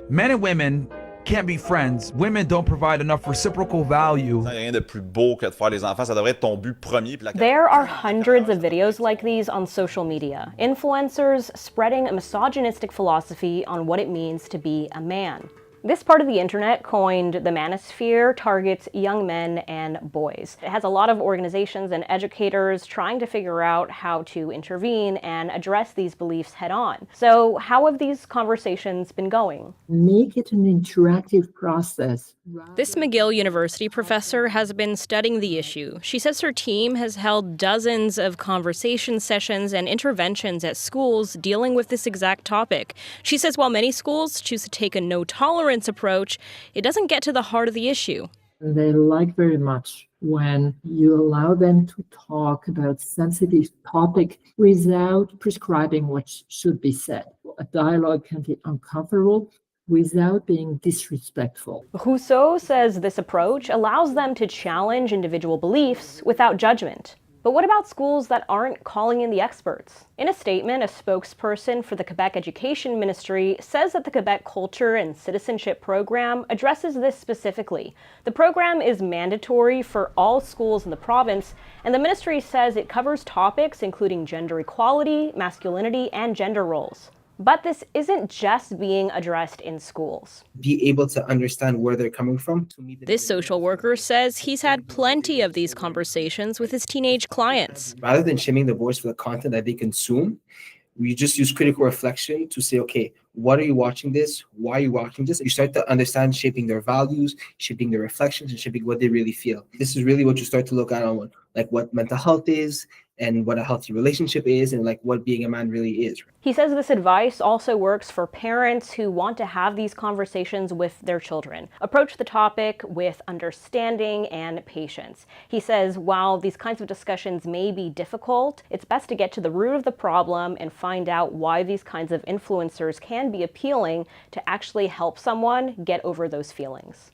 Men and women can't be friends. Women don't provide enough reciprocal value. Rien de plus beau que de faire des enfants, ça devrait être ton but premier. There are hundreds of videos like these on social media. Influencers spreading a misogynistic philosophy on what it means to be a man. This part of the internet, coined the manosphere, targets young men and boys. It has a lot of organizations and educators trying to figure out how to intervene and address these beliefs head on. So how have these conversations been going? Make it an interactive process. This McGill University professor has been studying the issue. She says her team has held dozens of conversation sessions and interventions at schools dealing with this exact topic. She says while many schools choose to take a no-tolerance approach, it doesn't get to the heart of the issue. They like very much when you allow them to talk about sensitive topic without prescribing what should be said. A dialogue can be uncomfortable without being disrespectful. Rousseau says this approach allows them to challenge individual beliefs without judgment. But what about schools that aren't calling in the experts? In a statement, a spokesperson for the Quebec Education Ministry says that the Quebec Culture and Citizenship Program addresses this specifically. The program is mandatory for all schools in the province, and the ministry says it covers topics including gender equality, masculinity, and gender roles. But this isn't just being addressed in schools. Be able to understand where they're coming from. This social worker says he's had plenty of these conversations with his teenage clients. Rather than shaming the boys for the content that they consume, we just use critical reflection to say, okay, what are you watching this? Why are you watching this? You start to understand shaping their values, shaping their reflections, and shaping what they really feel. This is really what you start to look at on like what mental health is, and what a healthy relationship is, and like what being a man really is. He says this advice also works for parents who want to have these conversations with their children. Approach the topic with understanding and patience. He says while these kinds of discussions may be difficult, it's best to get to the root of the problem and find out why these kinds of influencers can be appealing to actually help someone get over those feelings.